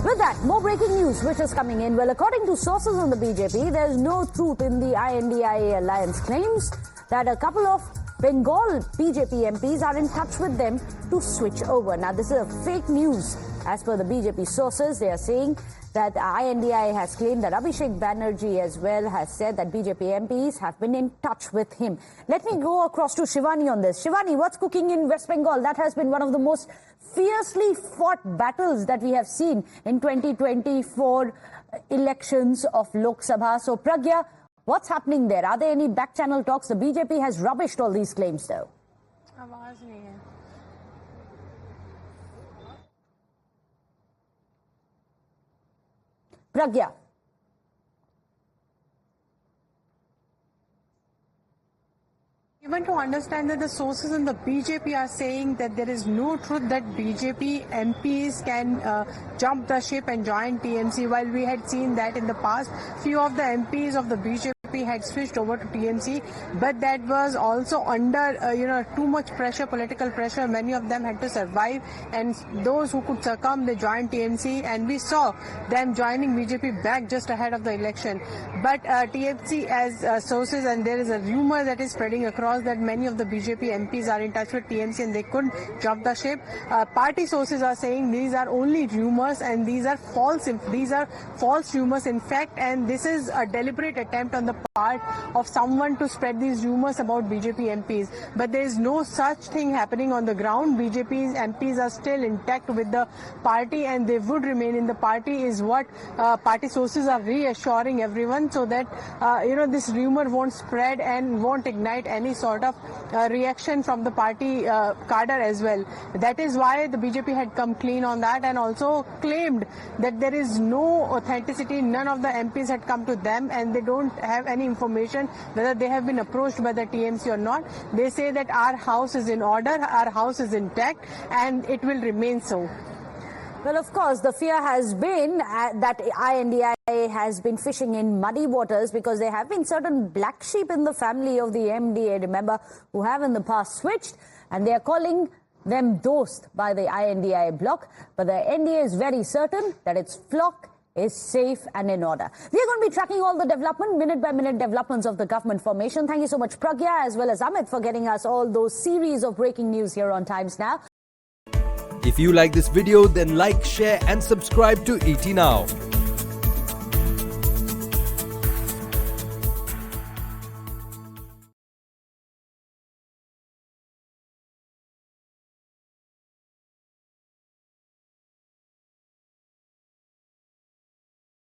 With that, more breaking news which is coming in. Well, according to sources in the BJP, there is no truth in the INDIA alliance claims that a couple of Bengal BJP MPs are in touch with them to switch over. Now, this is a fake news. As per the BJP sources, they are saying that INDIA has claimed that Abhishek Banerjee as well has said that BJP MPs have been in touch with him. Let me go across to Shivani on this. Shivani, what's cooking in West Bengal? That has been one of the most fiercely fought battles that we have seen in 2024 elections of Lok Sabha. So, Pragya, what's happening there? Are there any back channel talks? The BJP has rubbished all these claims, though. Pragya. Even to understand that the sources in the BJP are saying that there is no truth that BJP MPs can jump the ship and join TMC, while we had seen that in the past few of the MPs of the BJP had switched over to TMC, but that was also under too much pressure, political pressure. Many of them had to survive, and those who could succumb, they joined TMC, and we saw them joining BJP back just ahead of the election. But TMC as sources, and there is a rumor that is spreading across that many of the BJP MPs are in touch with TMC and they couldn't jump the ship. Party sources are saying these are only rumors and these are false rumors in fact, and this is a deliberate attempt on the part of someone to spread these rumors about BJP MPs. But there is no such thing happening on the ground. BJP's MPs are still intact with the party and they would remain in the party, is what party sources are reassuring everyone, so that this rumor won't spread and won't ignite any sort of reaction from the party cadre as well. That is why the BJP had come clean on that and also claimed that there is no authenticity. None of the MPs had come to them and they don't have any information whether they have been approached by the TMC or not. They say that our house is in order, our house is intact, and it will remain so. Well, of course, the fear has been that INDIA has been fishing in muddy waters, because there have been certain black sheep in the family of the MDA, remember, who have in the past switched, and they are calling them dost by the INDIA bloc. But the NDA is very certain that its flock is safe and in order. We are going to be tracking all the development, minute-by-minute developments of the government formation. Thank you so much, Pragya, as well as Amit, for getting us all those series of breaking news here on Times Now. If you like this video, then like, share and subscribe to ET Now.